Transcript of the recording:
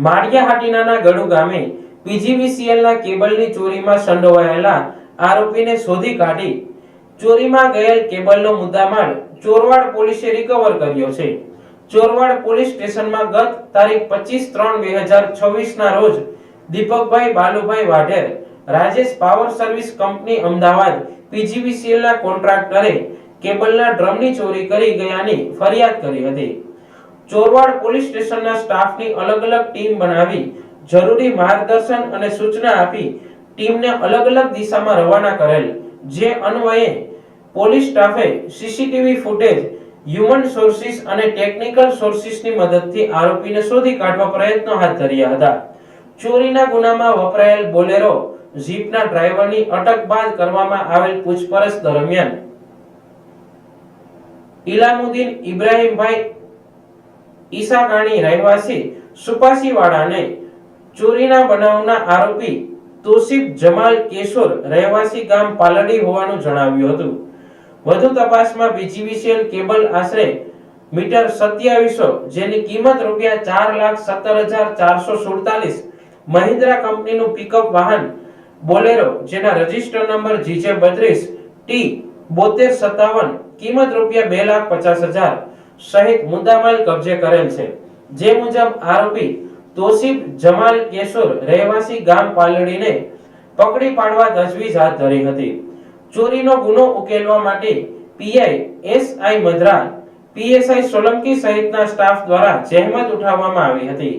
માળિયાહાટીના ગળુ ગામે પીજીવીસીએલના કેબલની ચોરીમાં સંડોવાયેલા આરોપીને શોધી કાઢી ચોરીમાં ગયેલ કેબલનો મુદ્દામાલ ચોરવાડ પોલીસે રિકવર કર્યો છે. ચોરવાડ પોલીસ સ્ટેશનમાં ગત તારીખ 25/3/2026 ના રોજ Deepakbhai Balubhai Vadher, Rajesh power service company Ahmedabad પીજીવીસીએલના કોન્ટ્રાક્ટરે કેબલના ડ્રમની ચોરી કરી ગયાની ફરિયાદ કરી હતી. ચોરવાડ પોલીસ સ્ટેશનના સ્ટાફની અલગ-અલગ ટીમ બનાવી જરૂરી માર્ગદર્શન અને સૂચના આપી ટીમને અલગ-અલગ દિશામાં રવાના કરેલ. જે અન્વયે પોલીસ સ્ટાફે સીસીટીવી ફૂટેજ, હ્યુમન સોર્સિસ અને ટેકનિકલ સોર્સિસની મદદથી આરોપીને શોધી કાઢવા પ્રયત્નો હાથ ધર્યા હતા. ચોરીના ગુનામાં વપરાયેલ બોલેરો જીપના ડ્રાઈવરની અટક બાદ કરવામાં આવેલ પૂછપરછ દરમિયાન ઇલામુદ્દીન ઇબ્રાહીમભાઈ ઈસાકાણી રહેવાસી સુપાસીવાડાને ચોરીના બનાવના આરોપી તોસીફ જમાલ કેશોર રહેવાસી ગામ પાલડી હોવાનું જણાવ્યું હતું. વધુ તપાસમાં પીજીવીસીએલ કેબલ આશરે મીટર 2700 જેની કિંમત ₹4,17,447 મહિન્દ્રા કંપનીનું પિકઅપ વાહન બોલેરો જેના રજિસ્ટર નંબર GJ32T7257 કિંમત ₹2,50,000 સહિત મુદ્દામાલ કબજે કરેલ છે. જે મુજબ આરોપી તોસીફ જમાલ કેશોર રહેવાસી ગામ પાલડીને પકડી પાડવા તજવીજ હાથ ધરી હતી. ચોરીનો ગુનો ઉકેલવા માટે પીઆઈ SI મધરા, PSI સોલંકી સહિતના સ્ટાફ દ્વારા જહેમત ઉઠાવવામાં આવી હતી.